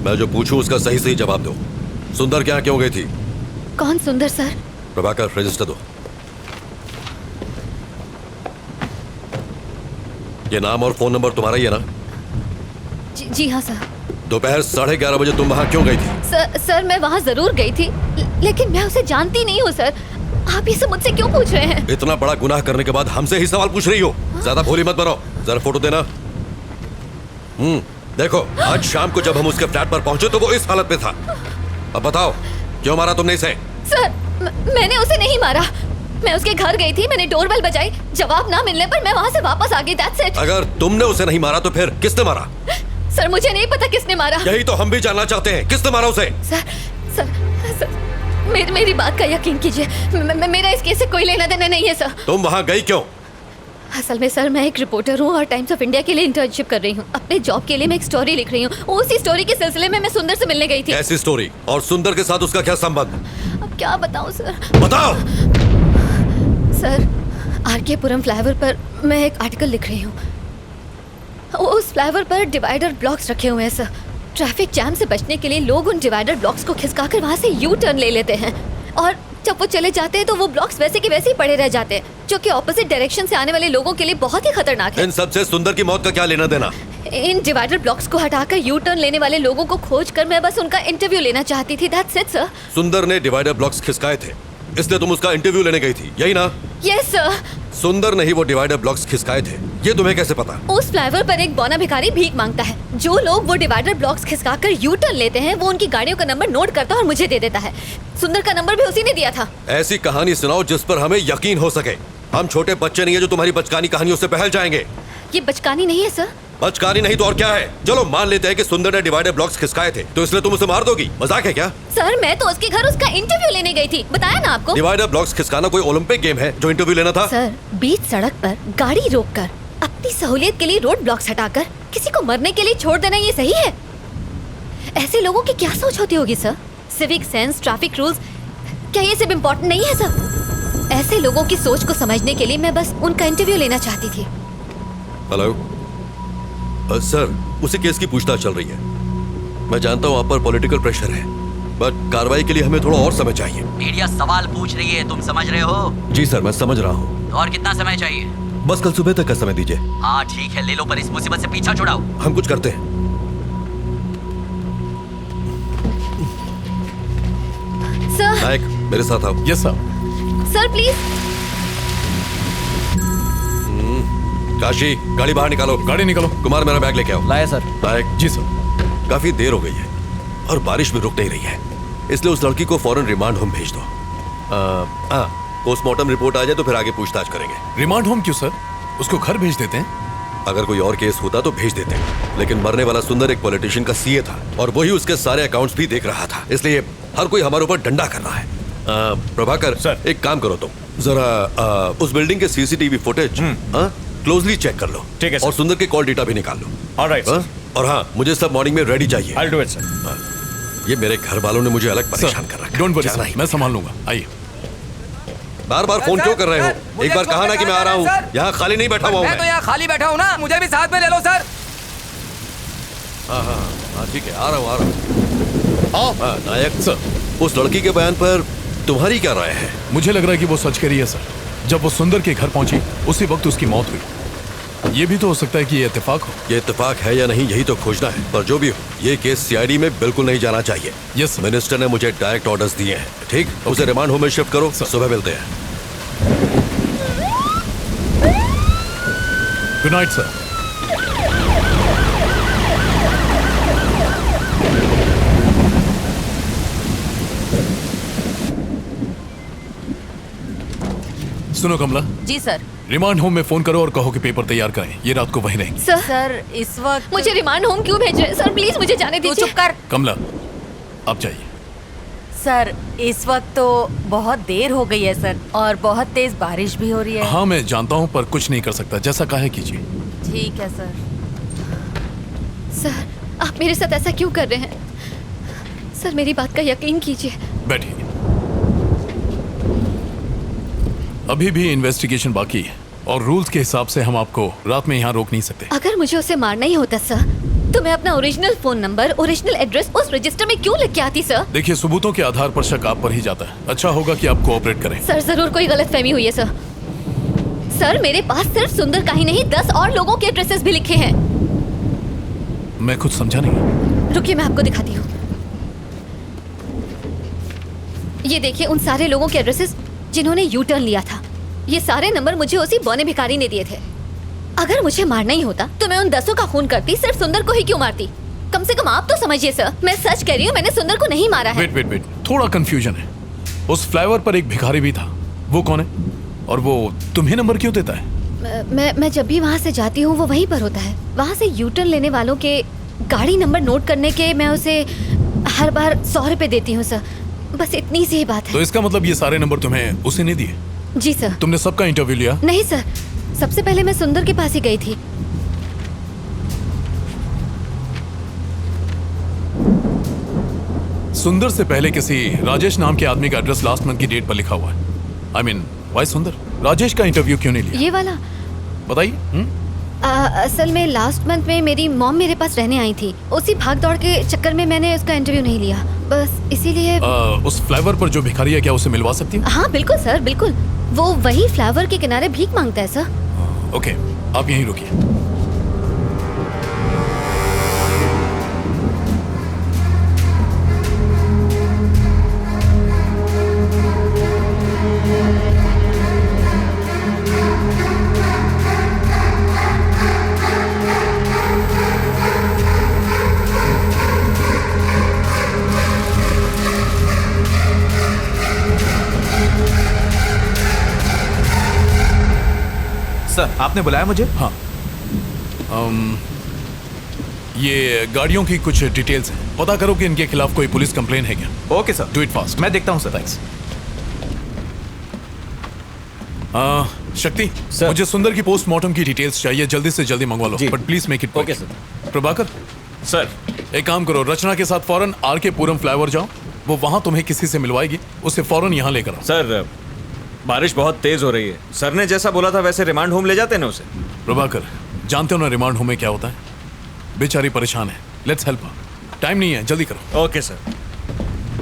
मैं जो पूछूं उसका सही सही जवाब दो। सुंदर क्या क्यों गई थी? कौन सुंदर सर? प्रभाकर, रजिस्टर दो। ये नाम और फोन नंबर तुम्हारा ही है ना? जी हाँ सर। दोपहर 11:30 बजे तुम वहाँ क्यों गई थी? सर मैं वहाँ जरूर गई थी, लेकिन मैं उसे जानती नहीं हूँ सर। आप ये सब मुझसे क्यों पूछ रहे हैं? इतना बड़ा गुनाह करने के बाद हमसे ही सवाल पूछ रही हो? ज्यादा भोली मत बनो। जरा फोटो देना। देखो, आज शाम को जब हम उसके फ्लैट पर पहुंचे तो वो इस हालत में था। अब बताओ, क्यों मारा तुमने इसे? सर मैंने उसे नहीं मारा। मैं उसके घर गई थी, मैंने डोरबेल बजाई, जवाब ना मिलने पर मैं वहाँ से वापस आ गई। That's it। अगर तुमने उसे नहीं मारा तो फिर किसने मारा? सर मुझे नहीं पता किसने मारा। यही तो हम भी जानना चाहते हैं, किसने मारा उसे? सर मेरी बात का यकीन कीजिए, मेरा इस केस से कोई लेना देना नहीं है सर। तुम वहाँ गई क्यों? असल में सर मैं एक रिपोर्टर हूँ और टाइम्स ऑफ इंडिया के लिए इंटर्नशिप कर रही हूँ। अपने जॉब के लिए मैं एक स्टोरी लिख रही हूँ। उसी स्टोरी के सिलसिले में मैं सुंदर से मिलने गई थी। ऐसी स्टोरी? और सुंदर के साथ उसका क्या संबंध? अब क्या बताऊँ सर? बताओ। सर आरकेपुरम फ्लाईओवर पर मैं एक आर्टिकल लिख रही हूँ। उस फ्लाईओवर पर डिवाइडर ब्लॉक्स रखे हुए हैं सर। ट्रैफिक जैम से बचने के लिए लोग उन डिवाइडर ब्लॉक्स को खिसकाकर वहाँ से यू टर्न ले लेते हैं, और जब वो चले जाते हैं तो वो ब्लॉक्स वैसे के वैसे ही पड़े रह जाते हैं, जो कि ऑपोजिट डायरेक्शन से आने वाले लोगों के लिए बहुत ही खतरनाक है। इन सबसे सुंदर की मौत का क्या लेना देना? इन डिवाइडर ब्लॉक्स को हटाकर यू टर्न लेने वाले लोगों को खोजकर मैं बस उनका इंटरव्यू लेना चाहती थी। That's it, sir. सुंदर ने डिवाइडर ब्लॉक्स खिसकाए थे, इसलिए तुम उसका इंटरव्यू लेने गई थी, यही ना? Yes sir. सुंदर ने ही वो डिवाइडर ब्लॉक्स खिसकाए थे, ये तुम्हें कैसे पता? उस फ्लाईओवर पर एक बौना भिखारी भीख मांगता है। जो लोग वो डिवाइडर ब्लॉक्स खिसकाकर यू टर्न लेते हैं वो उनकी गाड़ियों का नंबर नोट करता है और मुझे दे देता है। सुंदर का नंबर भी उसी ने दिया था। ऐसी कहानी सुनाओ जिस पर हमें यकीन हो सके। हम छोटे बच्चे नहीं है जो तुम्हारी बचकानी कहानियों से बहल जाएंगे। ये बचकानी नहीं है सर। बचकानी नहीं तो और क्या है? चलो मान लेते हैं कि सुंदर ने डिवाइडर ब्लॉक्स खिसकाए थे, तो इसलिए तुम उसे मार दोगी? मजाक है क्या? सर मैं तो उसके घर उसका इंटरव्यू लेने गई थी, बताया ना आपको। डिवाइडर ब्लॉक्स खिसकाना कोई ओलंपिक गेम है जो इंटरव्यू लेना था? सर बीच सड़क पर गाड़ी रोककर अपनी सहूलियत के लिए रोड ब्लॉक्स हटाकर किसी को मरने के लिए छोड़ देना ये सही है? ऐसे लोगों की क्या सोच होती होगी sir? Civic sense, traffic rules, क्या ये सब इम्पोर्टेंट नहीं है सर? ऐसे लोगों की सोच को समझने के लिए मैं बस उनका इंटरव्यू लेना चाहती थी। हेलो सर, उसी केस की पूछताछ चल रही है। मैं जानता हूँ आप पर पॉलिटिकल प्रेशर है, बट कार्रवाई के लिए हमें थोड़ा और समय चाहिए। मीडिया सवाल पूछ रही है, तुम समझ रहे हो? जी सर, मैं समझ रहा हूँ। और कितना समय चाहिए? बस कल सुबह तक का समय दीजिए। हाँ ठीक है, ले लो, पर इस मुसीबत से पीछा छुड़ाओ। हम कुछ करते हैं। सर। नायक, मेरे साथ आओ। Yes sir. Sir please. Kashi, गाड़ी बाहर निकालो। गाड़ी निकालो। कुमार, मेरा बैग लेके आओ। लाया सर। नायक। जी सर। काफी देर हो गई है और बारिश भी रुक नहीं रही है, इसलिए उस लड़की को फौरन रिमांड होम भेज दो। पोस्टमार्टम रिपोर्ट आ जाए तो फिर आगे पूछताछ करेंगे। रिमांड होम क्यों सर? उसको घर भेज देते हैं। अगर कोई और केस होता तो भेज देते, लेकिन मरने वाला सुंदर एक पॉलिटिशियन का सीए था और वही उसके सारे अकाउंट्स भी देख रहा था, इसलिए हर कोई हमारे ऊपर डंडा कर रहा है। प्रभाकर सर। एक काम करो, तुम जरा उस बिल्डिंग के सीसीटीवी फुटेज क्लोजली चेक कर लो। ठीक है सर। और सुंदर के कॉल डेटा भी निकाल लो। Alright sir. और हाँ, मुझे सब मॉर्निंग में रेडी चाहिए। I will do it sir. ये मेरे घर वालों ने मुझे अलग परेशान कर रखा है। डोंट वरी जाना सर, ही मैं संभाल लूंगा। आइए। बार बार फोन क्यों कर रहे हो? एक बार कहा ना कि मैं आ रहा हूँ। यहाँ खाली नहीं बैठा हुआ हूँ मैं तो यहाँ खाली बैठा हूँ ना, मुझे भी साथ में ले लो सर। हाँ ठीक है, आ रहा हूँ। नायक सर, उस लड़की के बयान पर तुम्हारी क्या राय है? मुझे लग रहा है कि वो सच कह रही है सर। जब वो सुंदर के घर पहुंची उसी वक्त उसकी मौत हुई। ये भी तो हो सकता है कि ये इत्तेफाक हो। ये इत्तेफाक है या नहीं, यही तो खोजना है। पर जो भी हो, ये केस सीआईडी में बिल्कुल नहीं जाना चाहिए। Yes sir. मिनिस्टर ने मुझे डायरेक्ट ऑर्डर्स दिए हैं। ठीक, उसे रिमांड होम में शिफ्ट करो। सुबह मिलते हैं। Good night sir. सुनो कमला। जी सर। रिमांड होम में फोन करो और कहो कि पेपर तैयार करें, ये रात को वहीं रहेंगे। सर इस वक्त मुझे रिमांड होम क्यों भेज रहे हैं सर? प्लीज मुझे जाने तू दीजिए। चुप कर। कमला, आप जाइए। सर इस वक्त तो बहुत देर हो गई है सर, और बहुत तेज बारिश भी हो रही है। हाँ मैं जानता हूँ, पर कुछ नहीं कर सकता, जैसा कहे कीजिए। ठीक है सर। सर आप मेरे साथ ऐसा क्यों कर रहे हैं? सर मेरी बात का यकीन कीजिए। बैठिए। अभी भी इन्वेस्टिगेशन बाकी है और रूल्स के हिसाब से हम आपको रात में यहाँ रोक नहीं सकते। अगर मुझे उसे मारना ही होता सर, तो मैं अपना original phone number, original address उस रजिस्टर में क्यों लिख के आती सर? देखिए, सबूतों के आधार पर शक आप पर ही जाता है। अच्छा होगा कि आप कोऑपरेट करें। सर जरूर कोई गलतफहमी हुई है सर। सर मेरे पास सिर्फ सुंदर का ही नहीं 10 और लोगों के एड्रेसेस भी लिखे हैं। मैं कुछ समझा नहीं। रुकिए मैं आपको दिखाती हूँ। ये देखिए उन सारे लोगों के एड्रेसेस जिन्होंने यू टर्न लिया था। ये सारे नंबर मुझे उसी बौने भिखारी ने दिए थे। अगर मुझे मारना ही होता तो मैं उन 10 का खून करती, सिर्फ सुंदर को ही क्यों मारती? कम से कम आप तो समझिए सर, मैं सच कह रही हूँ, मैंने सुंदर को नहीं मारा है। वेट, थोड़ा कंफ्यूजन है। उस फ्लाईओवर पर एक भिखारी भी था, वो कौन है? और वो तुम्हें नंबर क्यों देता है? मैं जब भी वहाँ से जाती हूँ वो वहीं पर होता है। वहाँ से यू टर्न लेने वालों के गाड़ी नंबर नोट करने के मैं उसे हर बार 100 रुपए देती हूँ सर। बस इतनी सी ही बात है। तो इसका मतलब ये सारे नंबर तुम्हें उसे नहीं दिए? जी सर। तुमने सबका इंटरव्यू लिया? नहीं सर, सबसे पहले मैं सुंदर के पास ही गई थी। सुंदर से पहले किसी राजेश नाम के आदमी का एड्रेस लास्ट मंथ की डेट पर लिखा हुआ है। आई मीन वाई सुंदर? राजेश का इंटरव्यू क्यों नहीं लिया? ये वाला बताइए। असल में लास्ट मंथ में मेरी मॉम मेरे पास रहने आई थी। उसी भाग दौड़ के चक्कर में मैंने उसका इंटरव्यू नहीं लिया, बस इसीलिए। उस फ्लाईओवर पर जो भिखारी है, क्या उसे मिलवा सकती हूँ? हाँ बिल्कुल सर, बिल्कुल। वो वही फ्लाईओवर के किनारे भीख मांगता है सर। ओके, आप यहीं रुकिए। सर, आपने बुलाया मुझे? हाँ। ये गाड़ियों की कुछ डिटेल्स हैं, पता करो कि इनके खिलाफ कोई पुलिस कंप्लेन है क्या। Okay sir, do it fast. मैं देखता हूँ सर। थैंक्स। शक्ति सर। मुझे सुंदर की पोस्टमार्टम की डिटेल्स चाहिए, जल्दी से जल्दी मंगवा लो, जी। But please make it okay sir. Prabhakar, sir, एक काम करो, रचना के साथ फौरन आर.के. पुरम फ्लाईओवर जाओ, वो वहां तुम्हें किसी से मिलवाएगी, उसे फौरन यहाँ लेकर आओ। सर, बारिश बहुत तेज हो रही है। सर ने जैसा बोला था वैसे रिमांड होम ले जाते हैं ना उसे। प्रभाकर, जानते हो ना रिमांड होम में क्या होता है? बेचारी परेशान है, लेट्स हेल्प हर। टाइम नहीं है, जल्दी करो। Okay sir.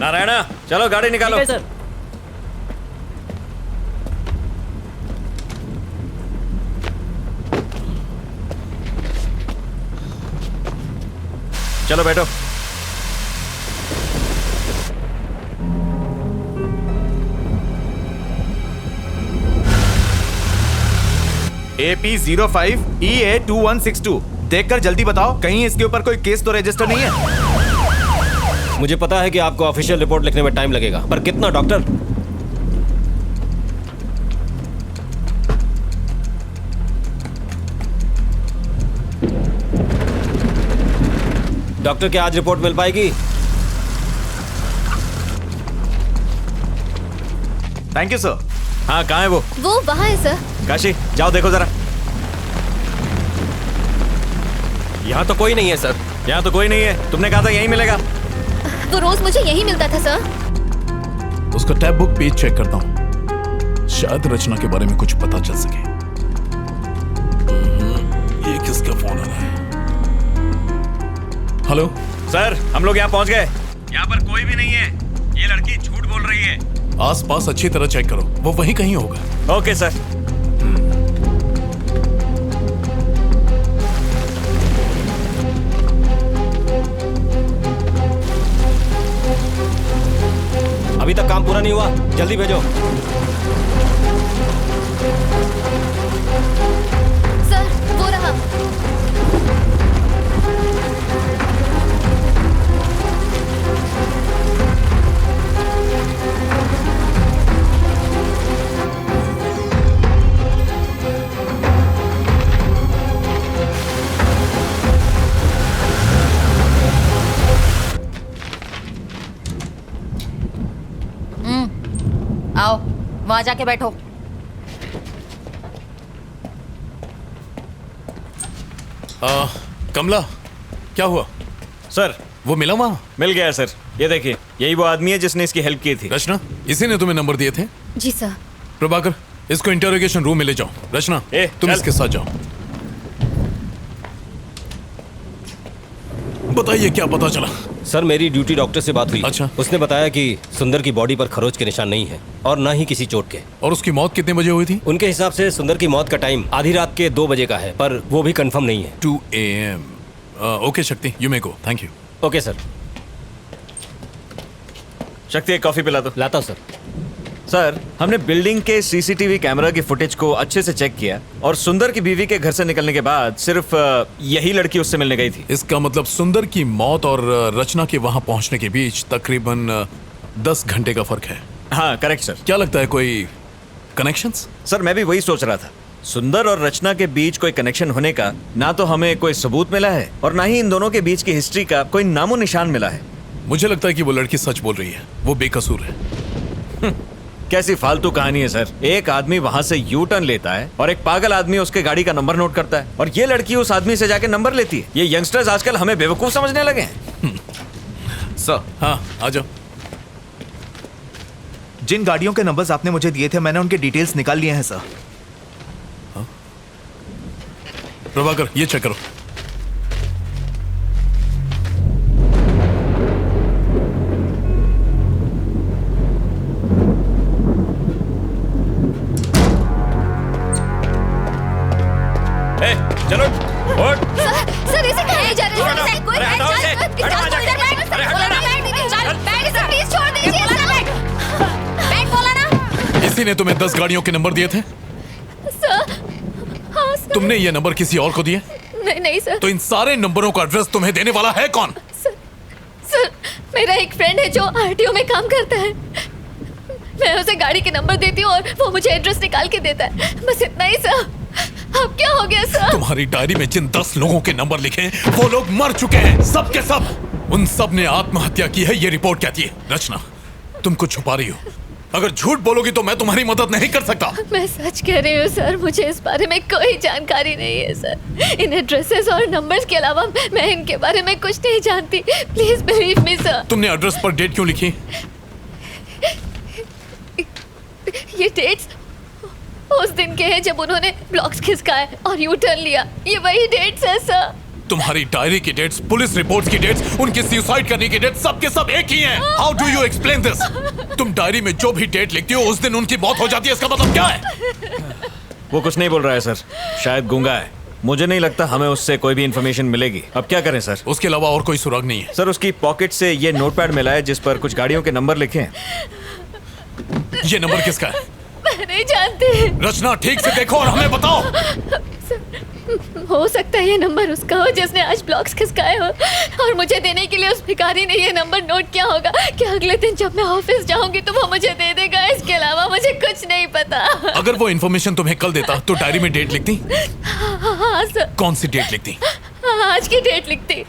नारायणा, चलो गाड़ी निकालो। सर। चलो बैठो। AP05 EA2162। देखकर जल्दी बताओ, कहीं इसके ऊपर कोई केस तो रजिस्टर नहीं है? मुझे पता है कि आपको ऑफिशियल रिपोर्ट लिखने में टाइम लगेगा, पर कितना डॉक्टर? डॉक्टर, क्या आज रिपोर्ट मिल पाएगी? Thank you sir. हाँ, कहाँ है वो? वो वहाँ है सर। काशी, जाओ देखो जरा। यहाँ तो कोई नहीं है सर। यहाँ तो कोई नहीं है, तुमने कहा था यहीं मिलेगा। वो रोज मुझे यही मिलता था सर। उसका टैब बुक पेज चेक करता हूँ, शायद रचना के बारे में कुछ पता चल सके। ये किसका फोन आ रहा है? हेलो सर, हम लोग यहाँ पहुँच गए। यहाँ पर कोई भी नहीं है। ये लड़की झूठ बोल रही है। आसपास अच्छी तरह चेक करो, वो वहीं कहीं होगा। Okay sir. अभी तक काम पूरा नहीं हुआ, जल्दी भेजो। सर वो रहा। आओ, वहां जाके बैठो। कमला, क्या हुआ? सर, वो मिला वहाँ? मिल गया सर। ये देखिए, यही वो आदमी है जिसने इसकी हेल्प की थी। रचना, इसी ने तुम्हें नंबर दिए थे? जी सर। प्रभाकर, इसको इंटरोगेशन रूम में ले जाओ। रचना, तुम चल। इसके साथ जाओ। बताइए क्या पता चला? सर मेरी ड्यूटी डॉक्टर से बात हुई। अच्छा। उसने बताया कि सुंदर की बॉडी पर खरोच के निशान नहीं है और ना ही किसी चोट के। और उसकी मौत कितने बजे हुई थी? उनके हिसाब से सुंदर की मौत का टाइम आधी रात के 2 बजे का है, पर वो भी कंफर्म नहीं है। 2 AM। ओके शक्ति, you may go. Thank you. Okay sir. शक्ति एक कॉफी पिला दो। लाता हूं सर। सर हमने बिल्डिंग के सीसीटीवी कैमरा की फुटेज को अच्छे से चेक किया और सुंदर की बीवी के घर से निकलने के बाद सिर्फ यही लड़की उससे मिलने गई थी। इसका मतलब सुंदर की मौत और रचना के वहां पहुंचने के बीच तकरीबन 10 घंटे का फर्क है। हाँ करेक्ट सर। क्या लगता है कोई कनेक्शंस? सर मैं भी वही सोच रहा था। सुंदर और रचना के बीच कोई कनेक्शन होने का ना तो हमें कोई सबूत मिला है और ना ही इन दोनों के बीच की हिस्ट्री का कोई नामो निशान मिला है। मुझे लगता है कि वो लड़की सच बोल रही है, वो बेकसूर है। कैसी फालतू कहानी है सर। एक आदमी वहां से यू टर्न लेता है और एक पागल आदमी उसके गाड़ी का नंबर नोट करता है और ये लड़की उस आदमी से जाके नंबर लेती है। ये यंगस्टर्स आजकल हमें बेवकूफ समझने लगे हैं। सर, हाँ आ जाओ। जिन गाड़ियों के नंबर्स आपने मुझे दिए थे मैंने उनके डिटेल्स निकाल लिए हैं सर। प्रभाकर ये चेक करो। चलो उठ। सर इसे कहाँ ले जा रहे हैं? सर, कोई अरे हटाओ इसे, हटाओ वहाँ जाके। अरे हटाओ ना। बैठ सर, प्लीज छोड़ दीजिए सर। बैठ बोला ना। इसी ने तुम्हें 10 गाड़ियों के नंबर दिए थे? सर, हाँ सर। तुमने ये नंबर किसी और को दिए? नहीं सर। तो इन सारे नंबरों का एड्रेस तुम्हें देने वाला है कौन? सर मेरा एक फ्रेंड है जो आरटीओ में काम करता है। मैं उसे गाड़ी के नंबर देती हूँ और वो मुझे एड्रेस निकाल के देता है। बस इतना ही सर। अब क्या हो गया सर? तुम्हारी डायरी में जिन 10 लोगों के नंबर लिखे हैं वो लोग मर चुके हैं, सब के सब। उन सब ने आत्महत्या की है, ये रिपोर्ट कहती है। रचना तुम कुछ छुपा रही हो। अगर झूठ बोलोगी तो मैं तुम्हारी मदद नहीं कर सकता। मैं सच कह रही हूँ सर, मुझे इस बारे में कोई जानकारी नहीं है सर। इन एड्रेसेस और नंबर्स के अलावा मैं इनके बारे में कुछ नहीं जानती। Please believe me sir. तुमने एड्रेस पर डेट क्यों लिखी? ये डेट्स उस दिन के हैं जब उन्होंने ब्लॉक्स खिसकाए और यू टर्न लिया। ये वही डेट्स है सर। तुम्हारी डायरी की डेट्स, पुलिस रिपोर्ट्स की डेट्स, उनकी सुसाइड करने की डेट्स, सब के सब एक ही हैं। How do you explain this? तुम डायरी में जो भी डेट लिखती हो उस दिन उनकी मौत हो जाती है, इसका मतलब क्या है? वो कुछ नहीं बोल रहा है सर, शायद गूंगा है। मुझे नहीं लगता हमें उससे कोई भी इंफॉर्मेशन मिलेगी। अब क्या करें सर? उसके अलावा और कोई सुराग नहीं है? सर उसकी पॉकेट से ये नोटपैड मिला है जिस पर कुछ गाड़ियों के नंबर लिखे हैं। ये नंबर किसका है? मैं नहीं जानती। रचना ठीक से देखो और हमें बताओ। हो सकता है ये नंबर उसका हो जिसने आज ब्लॉक्स खिसकाए हो और मुझे देने के लिए उस भिखारी ने ये नंबर नोट किया होगा कि अगले दिन जब मैं ऑफिस जाऊंगी तो वो मुझे दे देगा। इसके अलावा मुझे कुछ नहीं पता। अगर वो इन्फॉर्मेशन तुम्हें कल देता तो डायरी में डेट लिखती? हाँ सर। कौन सी डेट लिखती? आज की डेट लिखती।